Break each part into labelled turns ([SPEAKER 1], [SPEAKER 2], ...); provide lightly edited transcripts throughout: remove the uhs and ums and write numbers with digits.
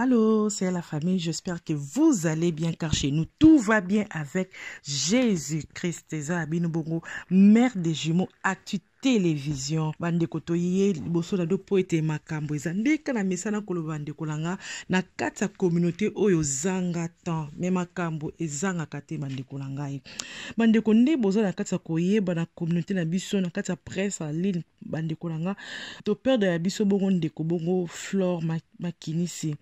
[SPEAKER 1] Allô, c'est la famille, j'espère que vous allez bien car chez nous tout va bien avec Jésus-Christ. Bongo, mère des jumeaux, actu télévision. Bande kotoye boso da do poete makambo ezande kana mesana kolobande kolanga na kata communauté oyo zanga temps me makambo ezanga kate bande kolanga bande konde bozo na kata koyeba na communauté na biso na kata presse en ligne bande kolanga to peur de la biso bongo ndeko bongo Flore Makinisi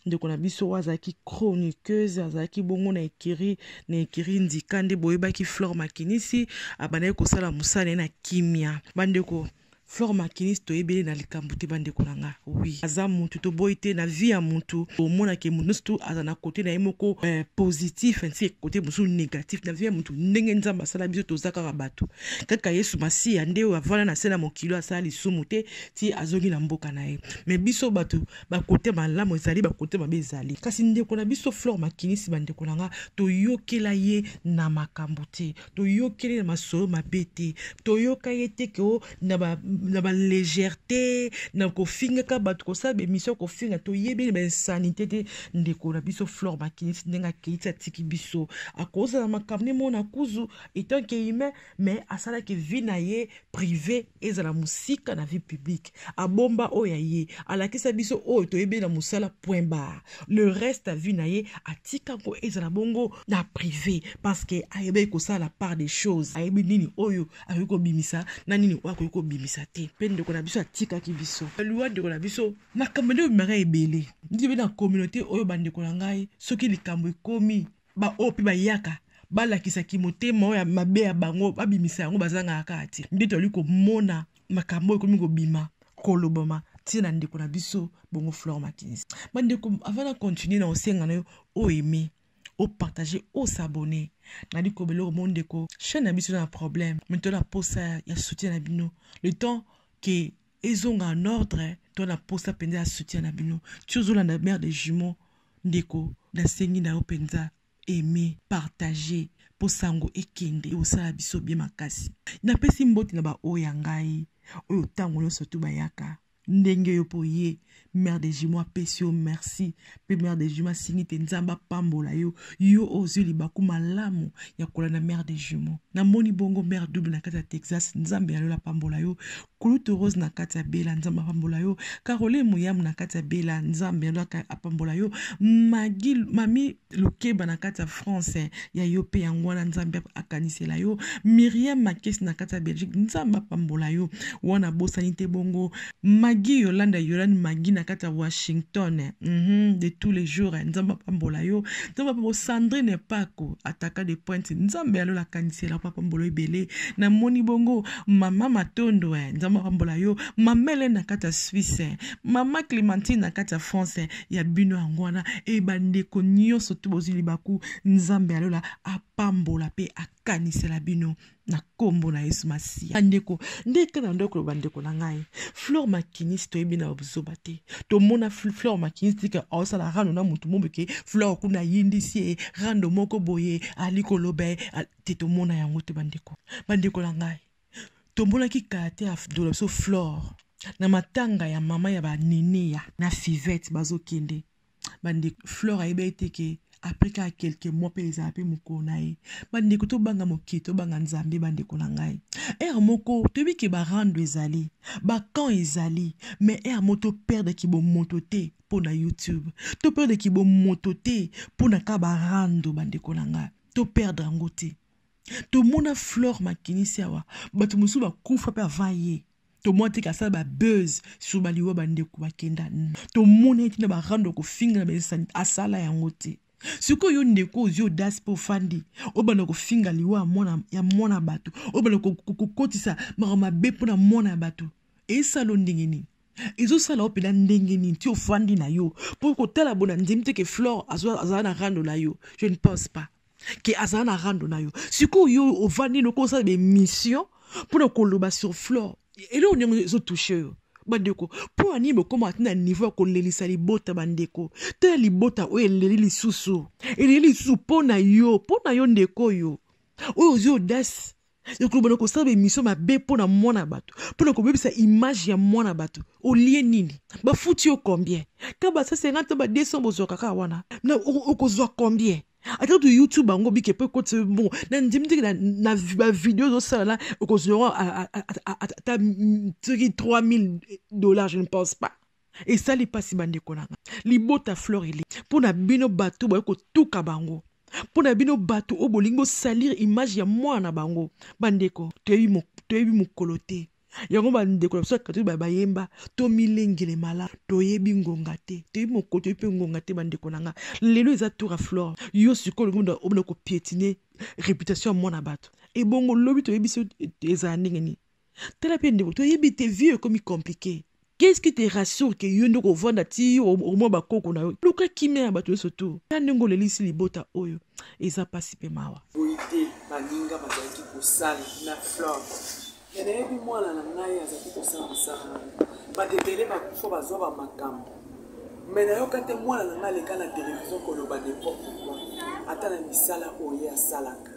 [SPEAKER 1] ndeko na biso wazaki chroniqueuse azaki bongo na ekiri ndikande boyebaki Flore Makinisi abanaye kosala musane na kimia bandeko Flore Makinisi to ebele na likambo te bandeko nanga oui aza muntu to boite na vie ya muntu omona ke muntu to azana côté na emoko positif ainsi côté musu négatif na vie ya muntu ndenge nzamba sala biso to zaka bato kaka Yesu masi ande o avana na sena mokilo asala lisumu te ti azongi na mboka na ye mais biso bato ba côté malamu ezali ba côté mabe ezali kasi ndeko na biso Flore Makinisi bandeko nanga to yokela ye na makambo te to yokela na masolo mabe te to yoka ye te ko na ba légèreté na ko finga ka bat ko sa be mission ko finga to yebe ba sanité te ndeko na biso Flore Makinisi ndenga keita tiki biso a cause na makamne mona kuzu étant que humain mais asala ke vie na ye privé ezala musika na vie publique a bomba oya ye ala kisa biso o to yebe na musala point barre le reste a vie na ye atika ko ezala bongo na privé parce que ayebe ko ça la part des choses ayebe nini oyo ayeko bimisa na nini wako bimisa te pende ko na biso atika ki biso loi de ko na biso makambo de mara ebele ndibe na communauté oyo bande ko ngai soki likambo ekomi ba opi ba yaka balakisa ki motema oyo mabe ya bango babimisa yango bazanga akati nde to liko mona makambo ekomi ko bima koloboma tina ndeko na biso bongo Flore Makinisi bande ko avant de continuer na osenga na yo o aimer au partager au s'abonner na di ko belo monde ko chaîne na biso na problème maintenant la posa ya soutien na bino le temps que ezonga en ordre to la posa penza soutien na bino toujours la mère des jumeaux ndeko na sengi na openza aimer partager posango ekende osala biso bien makasi na pesi mboti na ba oya ngai oyo tango no surtout bayaka ndenge yo poye mère des jumeaux apesio merci pe mère des jumeaux singi nzamba pambola yo ozuli bakuma lamu ya kola na mère des jumeaux na moni bongo mère double na kata Texas nzambe ya la pambola yo Kulutu Rose na kata Bela nzamba pambola yo Caroline Muyam na kata Bela nzambe ya pambola yo mami Lukeba na kata France ya yo pe yangwana nzambe akanisela yo Myriam Makes na kata Belgique nzamba pambola yo wana bosanite bongo Maggie Yolanda Maggie na kata Washington de tous les jours nzamba pambola yo nzamba pambo Sandrine Pako ataka de pointe nzambe alo la kanisela pambola ebele na moni bongo mama Matondo nzamba pambola yo mamele na kata Suisse mama Clémentine na kata France ya bino angwana e bandeko nyonso to bozili baku nzambe alo la apambola pe akanisela bino na kombo na Yesu Masia andeko ndeka na ndoko bandeko na ngai Flore Makinisi to ebina obuzoba te to mona Flore Makinisi ka osala rano na mutu mombeke Flore kuna yindisi rando moko boye aliko lobe te to mona yango te bandeko na ngai to mona ki kate afdola so Flore na matanga ya mama ya ba nene na Fivette bazokende bandeko Flore ayebete ke après quelques mois pesa ape mukonae bandeko to banga mokito banga nzambe bandeko na ngai moko to biki ba rando ezali ba quand ezali mais moto perdre ki bo moto te pour na YouTube to perdre ki bo moto te pour na ka ba rando bandeko na ngai to perdre ngote to mona Flore Makinisi awa bato musu ba kufa pe avaye to monte ka sa ba buzz sur baliwa bandeko bakenda to mona itina ba rando ko finga na asala ya ngote Suko yo ndeko yo das po fandi obana ko finga liwa mona bato obana ko kotisa marama be pona mona bato e salo ndingeni ezo sala opela ndengeni ti ofandi na yo pour ko tala bona ndimte ke Flore azana rando na yo je ne pense pas que azana rando na yo suko yo ofandi no ko sa be mission pour ko loba sur Flore et là on est zo touché yo bandeko po anime koma tina niveau ko lelisa libota bandeko te libota o eleli lisusu eleli lisusu po na yo ndeko yo o zo das Donc le bonheur ça émission ma bé pour na mona bato pour que bébé ça image ya mona bato au lieu nini ba foutu au combien quand ba ça 50 ba 200 bozo kaka wana na okozwa combien attends de YouTube bango bi ke peut côté bon na ndimdi na vidéo de ça là okozwa à 3000 $, je ne pense pas. Et ça li pas si bande konanga li bota fleur ili pour na bino bato ba ko tuka bango pour na bino bato o bolingo salir image ya mwana bango bandeko toyebi mokolote yango bandeko so ka ba yemba to milengele mala toyebi ngonga te toyebi mokoto pe ngonga te bandeko nanga lelo eza tour à flore yo siko ngondo obna ko piétiner réputation ya mwana bato et bongo lobi toyebi so eza ndengeni tela pe ndeko toyebi te vieux comme compliqué. Qu'est-ce qui te rassure que yo ndoko vanda ti au moins bakoko na yo luka kimia bato surtout ndongo lelisi libota oyo eza pasi pe mawa
[SPEAKER 2] boité baninga bazaki kosala na flore yenebi mwana na ngai azaki kosala mosala badebele bakufo bazwa bamakambo me nayoka te mwana na ngai aleka na televizio koloba n'importe quoi ata na misala oyo asalaka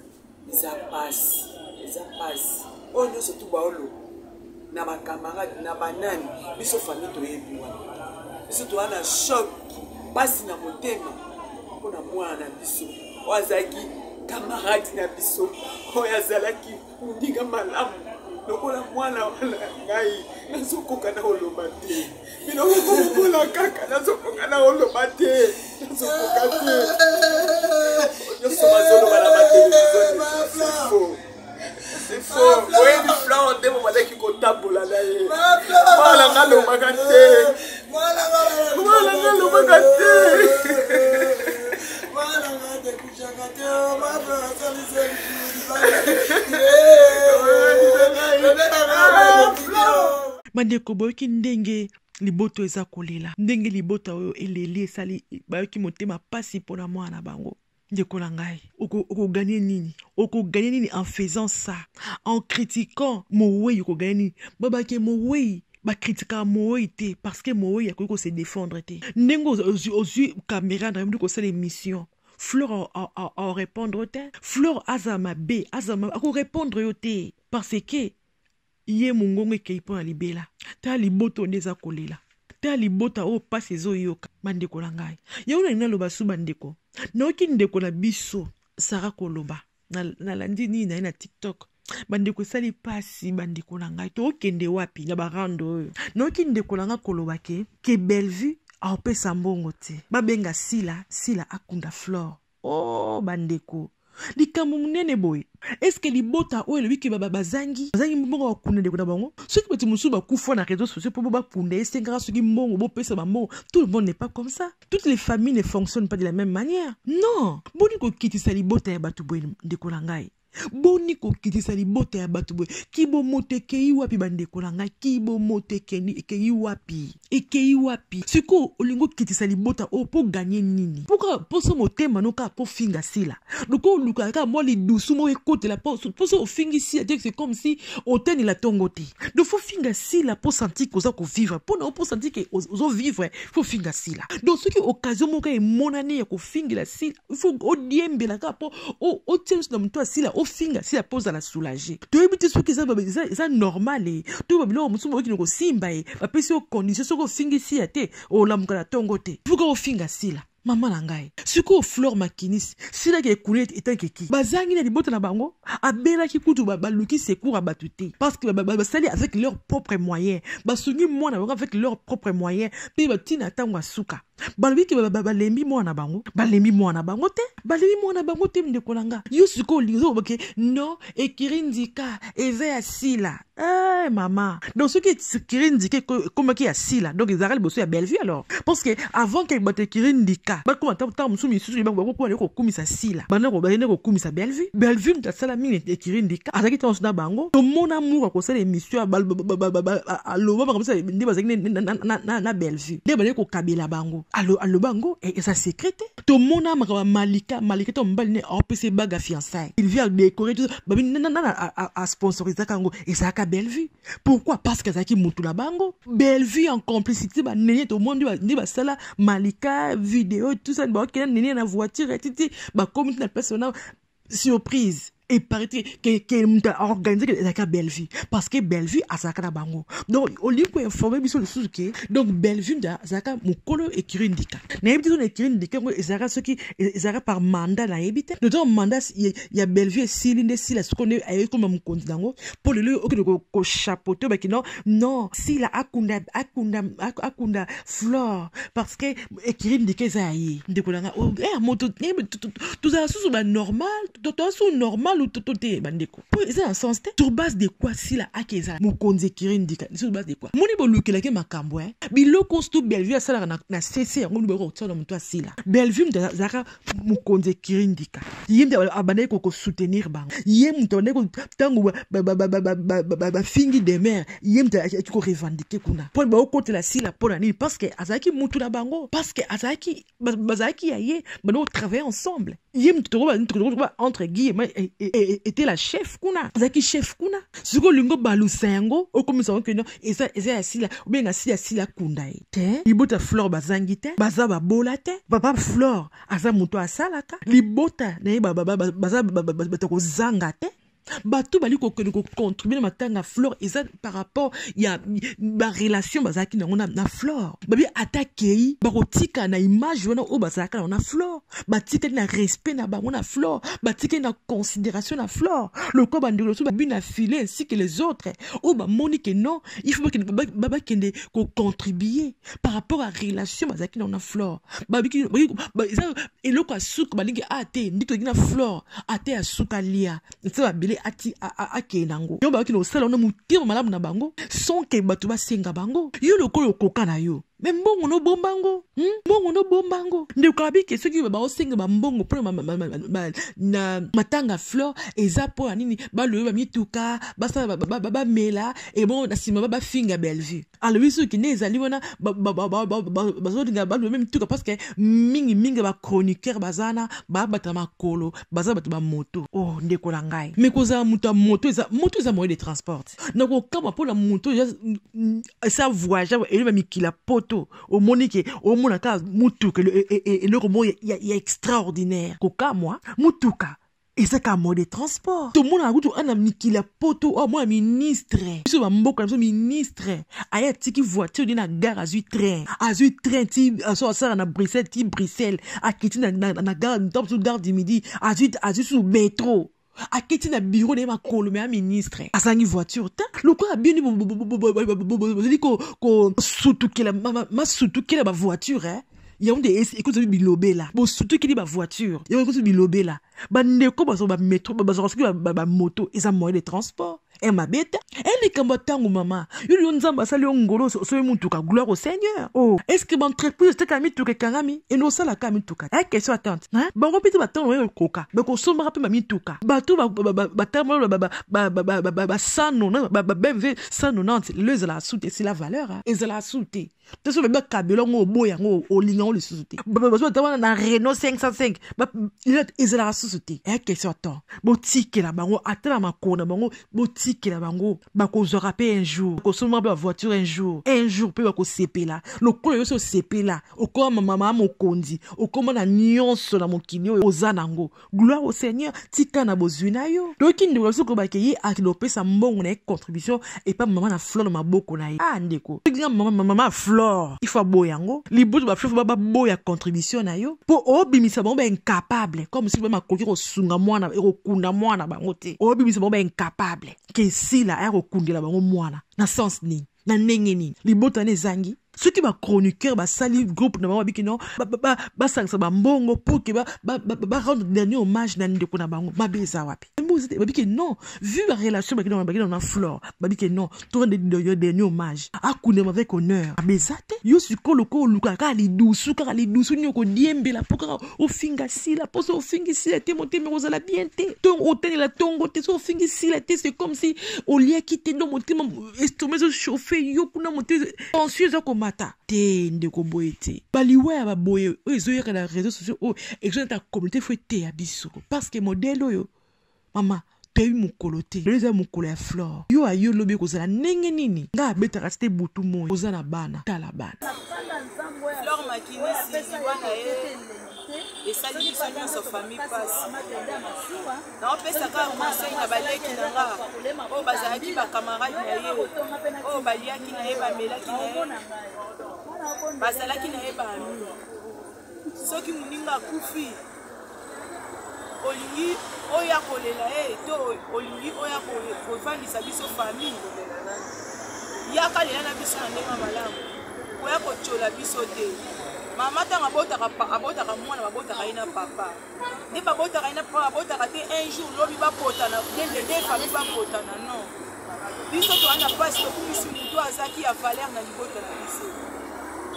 [SPEAKER 2] eza pasi oyo nyonso tu baoloba na ba camarade na banani biso famille toyebi wana biso to wana choc basi na motema mpona mwana na biso oyo azalaki camarade na biso oyo azalaki moninga malamu lokola mwana wana ngai nazokoka na oloba te binokokomola kaka nazokoka na oloba te nazokoka te nyonso bazoloba na batelevizio c'est faux. Oui, du flanc, on démo malaki ko tabola na ye. Mala ngalo magate. Mala ngalo magate. Mala ngate kuchakate. Mala salise.
[SPEAKER 1] Bandeko boyoki ndenge liboto eza kolela ndenge libota oyo eleli esali bayoki motema pasi mpona mwana bango. Ndeko ngai oko gagner nini en faisant ça en critiquant Mowei oko gagner nini baba ke Mowei ba critiquer Mowei te parce que Mowei a se défendre te ndengo aux caméra na ko sala émission Flore à répondre te Flore azama B azama ko répondre yo te parce que ye mungongo ke pona libela ta liboto ndeza kolela ta libota o passe zo yoka bandeko na ngai yauna ina loba su bandeko noki ndeko na biso Sarah Koloba na landi ni na TikTok bandeko sali pasi bandeko na ngai to kende wapi na barando noki ndeko na nga Koloba ke Bellevue a opesa mbongo te babenga sila akunda Flore oh bandeko likambo munene boy est-ce que libota oyo lobi ke bazangi mbongo bakunda ndeko na bango soki bati musu bakufa na réseaux sociaux po bakunda esengaka soki mbongo bopesa mbongo tout le monde n'est pas comme ça toutes les familles ne fonctionnent pas de la même manière non boni kokitisa libota ya bato boy ndeko na ngai boni kokitisa libota ya bato boy kibo motekei wapi bandeko na ngai kibo motekei wapi ekei wapi siko olingo kitisa libota o po gagner nini po so motema no ka po finga sila loko luka ka mo li dusu mo ekote la po so fingi si c'est comme si oteni la tongote do fo finga sila po sentir ko za ko vivre po sentir que ozo vivre fo finga sila donc ce qui occasion mo ka e monane ya ko fingi la sila il faut o diembe la ka po o tens na mto sila o finga sila pose à la soulager to ebite ce qui ça normal et to babilo musumo ki no ko simba e ba pesi o condition so ko fingi si ate o lamuka la tongote fuka o finga sila mama na ngai siko Flore makinis sila ke kunet etanki bazangi na libota na bango abela ki kutu baluki secours à batute parce que basali avec leurs propres moyens basungi mwana avec leurs propres moyens pe batina tangwa suka balobi ke balembi mwana bango te ndeko nanga yo siko lizo boke non ekirindika eve asila maman donc ce qui kirindika comme qui asila donc ils arrêtent bosso ya Bellevue alors parce que avant que bate kirindika ba comment tant musumi susu ba ko ko kumisa sila bana ko kumisa Bellevue mtasala mine ekirindika azaki tonso na bango to mon amour ko sala émission aloba comme ça ndi bazaki na Bellevue de bana ko kabela bango allo bango et ça secrété to mona malika to mbali ne opc baga fiançailles il vient décorer tout babi à sponsoriser kango et ça ka Bellevue pourquoi parce que ça qui mutu la bango Bellevue en complicité ba nene to monde ba sala malika vidéo tout ça ba nene na voiture titi ba communauté na personnel surprise et paraît que m'ta organisé que ezaka Bellevue parce que Bellevue azaka na bango donc au lieu ko informer biso le suzuki donc Bellevue nda azaka mukolo écrit ndika na yebiti on écrit ndika ko ezaka soki ezaka par mandat na yebite le temps mandat il y a Bellevue silinde sila ce qu'on est avec comme mukonzi dango pour le ko chapeauter ba ki non sila akunda Flore parce que écrit ndika zayi ndekolanga moto tout ça sous ba normal tout sous normal ou tout bandeko pour ça en sens sur base de quoi sila akeza mukonzi écrit ndika sur base de quoi moni bolukela ke makambo biloko stu Bellevue asala na CC yango ndiboko tsona muto asila Bellevue ndazaka mukonzi écrit ndika yimde abane ko soutenir bango yem tonne ko tango ba fingi de mer yem ko revendiquer kuna pour ba côté la sila pour nani parce que azaki mutu na bango parce que azaki bazaki yaye bano travailler ensemble yem to entre guillemets était la chef kuna azaki chef kuna siko lingo balusengo okomisa ko no eza sila obenga sila kunda te libota Flore bazangi te baza babola te papa Flore aza mutu asalaka libota na baza kozanga te bato bali ko contribuer na matanga Flore eza par rapport ya ba relation bazaki na Flore babi attaquer barotika na image wana o bazaka na Flore batika na respect na bango na Flore batika na considération na Flore le quoi bandiro so babi na filer ainsi que les autres o ba monique non il faut que baba kende ko contribuer par rapport à relation bazaki na Flore babi eza eloko asuka balingi ate ndito na Flore ate asuka lia ça ba ati akenango yo ba kino sala na mutima malamu na bango son ke bato ba senga bango yo lokolo kokana yo mais mbongo no bombango nde kabi ke soki ba osenga ba mbongo pour na matanga Flore eza po nini ba lo ba mituka ba mela et bon na sima ba finga Bellevue alors biso ki ne ezali wana ba zo dinga ba lo même mituka parce que mingi ba chroniqueur bazana ba bata makolo baza bato ba moto oh nde kola ngai mais koza moto eza moyen de transport na ko kama pour la moto ça voyage et ba mikila poto au monique au monaka mutuka et le mot il y a extraordinaire koka moi mutuka et c'est comme mode de transport tout le monde a goûté un ami qui la poto oh moi ministre sur ma mboka ministre aya tiki voiture dina gare azui train ti so ça na Bruxelles a quitté na gare top sous gare du midi azui sous métro a quitté na bureau de ma colombe ministre asangi voiture ta le quoi bien dit ko surtout que la voiture il y a des écoute bilobé là bon surtout qu'il ba voiture il y a écoute bilobé là ba ndeko ba métro ba moto et ça moyen de transport et ma bête elle est comme tango maman yo nzamba sali ngolo so mutuka gloire au Seigneur oh est-ce que l'entreprise te kami tuka kangami et no sala kami tuka question attente bon piti batango yo koka ba ko somba rappe mami tuka ba tout ba tamo ba sano ba BMW 190 le la soute c'est la valeur et c'est la soute te so ba kabelo ngo boya ngo olinga le soute ba so na Renault 505 ba il la soute question attente botike la bango atala makona bango botike la bango ba ko zora pe un jour ko somba ba voiture un jour pe ba ko CP là le ko yo so CP là o ko mama mokondi o ko na nyonso na mokini ozanango gloire au Seigneur tika na bozuna yo donc ndi ko so ko ba ke yi akilope sa mbongo na contribution et pas maman na Flore na maboko na yi ndeko maman Flore il faut boyango libutu ba Flore ba boya contribution na yo po obimisa bon ba incapable comme si ba makoki ko sunga mwana e ko kunda mwana bango te obimisa bon ba incapable ke sila a kokundela bango mwana na sens ni na ndenge nini libota ne zangi ceux qui ba chroniqueur ba sali groupe na bango bikino ba sangsa ba mbongo pour que ba rendre dernier hommage na ndeko na bango mabeza wapi babike non vu la relation bakino na Flore babike non to rendre dernier hommage akune avec honneur abezate yo sikolo ko luka ka li dusu nyoko diembe la poka o finga sila poso o fingi sila te monte mais ozala bien te ton hôtel la tongo te so fingi sila te c'est comme si au lieu quitter no monte estomac so chauffer yo kuna monte tension za komata te ndeko boyete baliwa ba boye ezoyeka na réseaux sociaux et que ta communauté faut te abiso parce que modèle yo mama te eu mukolo te leza mukolo ya Flore yo ayo lobi kozala ndenge nini nga beta reste butu moyo ozana bana tala bana
[SPEAKER 2] Flore Makini
[SPEAKER 3] mpasi liwa na ye esali biso nyonso famille mpasi naopesaka conseil na baleki na nga oyo bazalaki bakamarade na ye oyo baliaki na ye bamelaki na ye bazalaki na ye baami soki moninga akufi olingi oyo akolela ye to olingi oyo kovandisa biso famille yaka lela na biso na ndenge malamu oya kotyola biso te mama ntango abotaka mwana babotaka ye na papa nde babotaka ye na papa babotaka te un jour lobi bapotana nde famille bapotana non biso towana mpasi tokumisi moto azaki ya valeur na libota na biso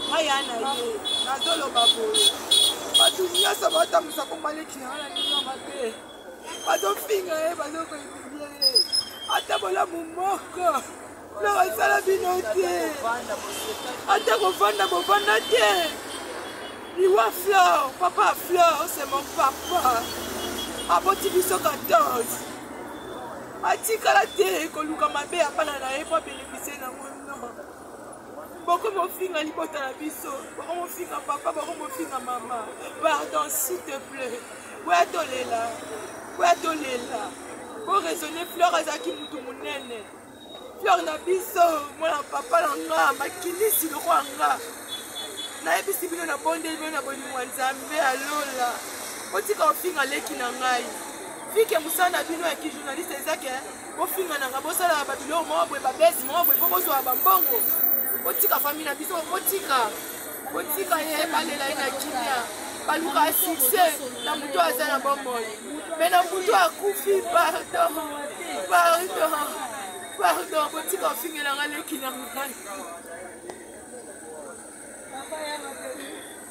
[SPEAKER 3] ngai ya na ye nazoloba boye bato nyonso batambusa komaleki na wana ndingama te bazofinga ye bazokoebilie ye ata bolamu moko loko esala bino te ata kovanda bovanda te liwa fleur papa fleur c'est mon papa aboti biso 14 atikala te koluka mabe apana na ye po abénéficie nango non boko mofinga libota na biso boko mofinga papa boko mofinga mama pardon s'il te plaît boya tolela po raisonner fleur azalaki mutu monene fleur na biso mwana papa na nga makilisi lokwa nga nayebisi bino na bondeli bino na bolingo ya nzambe alola otika ofinga leki na ngai fike mosala na bino ya kijournaliste ezake bofinga na nga bosala babiloko moko boye babesi moko boye po bozwa bambongo otika famille na biso otika ye balela ye na kimia baluka succès na moto aza na bomoi me na moto akufi pardon botika ofingelanga leki na ngai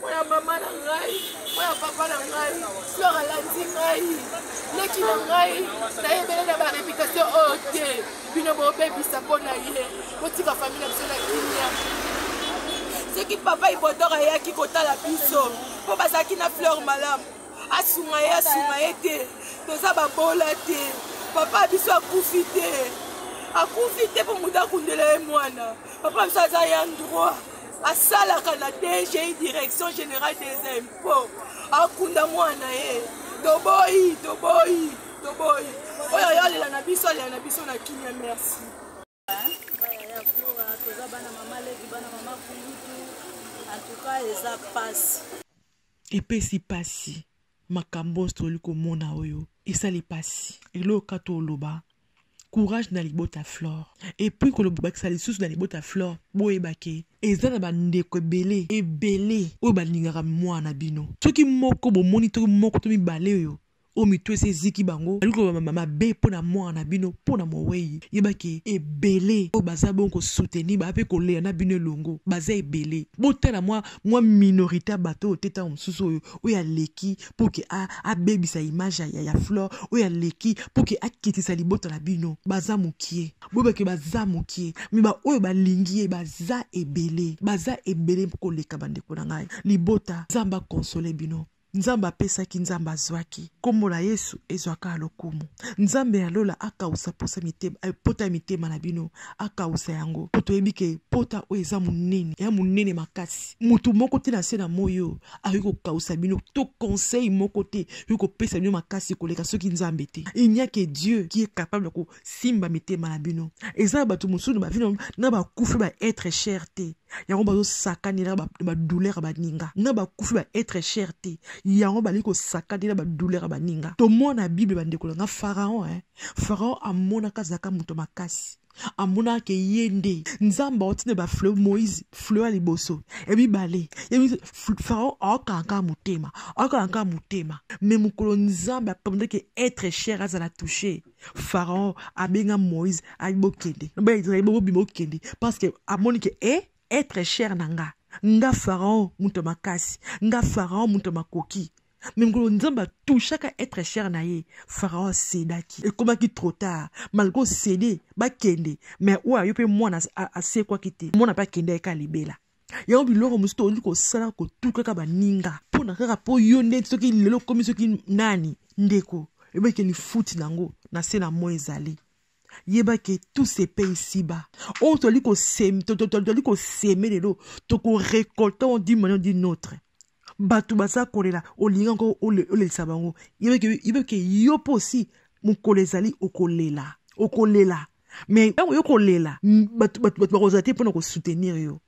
[SPEAKER 3] mwana mama na ngai mwana papa na ngai fleur alandi ngai leki na ngai nayebele na baréputation oyo te bino bobebisa mpo na ye botika famille na biso na kimia soki papa ibodor ayaki kotala biso mpo bazalaki na fleur malamu asunga ye te toza babola te papa biso akufi te mpo moto akundela ye mwana papa biso aza ya droit asalaka na DGI direction générale des impôts akunda mwana ye toboyi oyo alela na biso na kimia merci
[SPEAKER 4] toza bana mama leki bana mama kungutu antuka eza pasi
[SPEAKER 1] epesi pasi makambo toli komona oyo esali pasi eloka toloba courage na libota fleur et puis kolobakisa lisusu na libota fleur boyebake eza na bandeko ebele oyo balingaka mwana bino soki moko bomoni toki moko to mibale oyo o mito eziki bango aliko mabe mpo na mwana bino mpo na mowei yebake ebele oyo baza bongo soutenir bape kolea na bino elongo baza ebele botala mwa minorité ya bato oyo teta mosusu oyo aleki mpo ke abebisa image ya fleur oyo aleki mpo ke akitisa libota na bino baza mokie boyebake baza mokie me oyo balingi ye baza ebele mpo koleka bandeko na ngai libota nzambe akonsole bino nzambe apesaki nzambe azwaki kombo na yesu ezwaka lokumu nzambe alola akausa pota ya mitema na bino akausa yango po toyebi ke pota oyo eza monene ya monene makasi mutu moko te na se na moyo ayoki kokausa bino to conseil moko te yoki kopesa bino makasi koleka soki nzambe te il n'y a que Dieu qui est capable de kosimba mitema na bino eza na bato mosusu bavino na bakufi ba être cher te yango bazosakanela badouleur baninga na bakufi ba être cher te yango bali kosakanela badouleur baninga tomona bible bandeko nga Pharaon Pharaon amonaka zaka moto makasi amonaka ye nde nzamba otine ba fleur Moïse fleur liboso ebibale Pharaon akanga mutema mais mukolo nzamba pendant que être cher azala touché Pharaon abenga Moïse ayibokende ba Israël bobimokende parce que amonike être cher nanga nga Pharaon muto makasi nga Pharaon muto makoki même quand nzamba touchaka être cher na ye Pharaon cédaki et comment qui trop tard malgré cédé ba kende mais oya yo pe mwana ase kwa kite mwana pa kende ka libela yango biloko musto liko sala ko tukaka baninga pona kaka po yo nde soki lelo komi soki nani ndeko ebeke ni futi nango na se na mo ezali yeba ke tout se paye ici-bas. On te dit qu'on sème, lelo, to ko récolter on dit manière d'une autre. bato baza kolela olinga ngo olelisa bango yebeke yo mpo aussi mokolo ezali okolela mais ntango yo kolela bato bakozala te mpona kosoutenir yo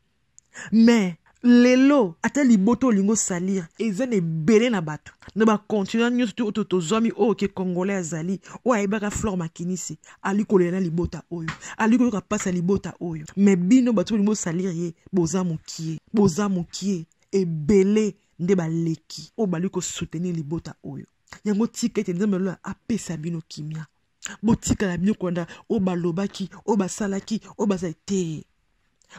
[SPEAKER 1] mais lelo ata liboto olingo salir eza na ebele na bato na bacontinua nyonso te tozwami oyo ke congolais azali oyo ayebaka Flore Makinisi ali kolela na libota oyo ali koyoka mpasi ya libota oyo mais bino bato bolingo salir ye boza mokie ebele nde baleki oyo bali kosoutenir libota oyo yango tika ete nzambe lelo apesa bino kimia botikala bino kolanda oyo balobaki oyo basalaki oyo bazali te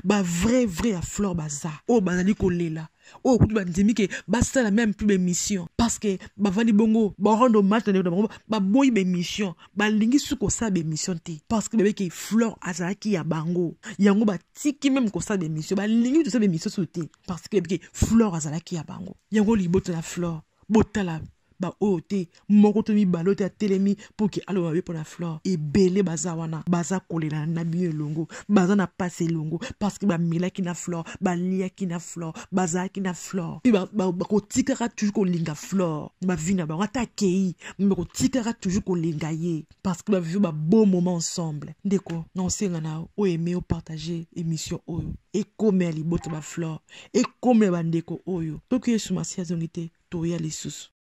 [SPEAKER 1] ba vrai ya Flore baza oyo bazali kolela oyo kutu bandimi ke basala même plus bémission parce que bavandi bongo barendre hommage na bango baboyi bémission balingi su kosala bémission te parce que bebeke Flore azalaki ya bango yango batiki même kosala bémission balingi tosala bémission su te parce que bebeke Flore azalaki ya bango yango liboto na Flore botala ba oyo te moko to mibale oyo te atelemi mpo ke aloba mabe mpo na Flore ebele baza wana baza kolela na bino elongo baza na pasi elongo parce que bamelaki na Flore baliaki na Flore bazalaki na Flore mpe bakotikaka toujours kolinga Flore bavi na bango ata akei me bakotikaka toujours kolinga ye parce que bavivi babo moment ensemble ndeko na osenga na oyo eme opartage émission oyo ekome ya libota ba Flore ekome ya bandeko oyo toki yesu masi azongi te toya lisusu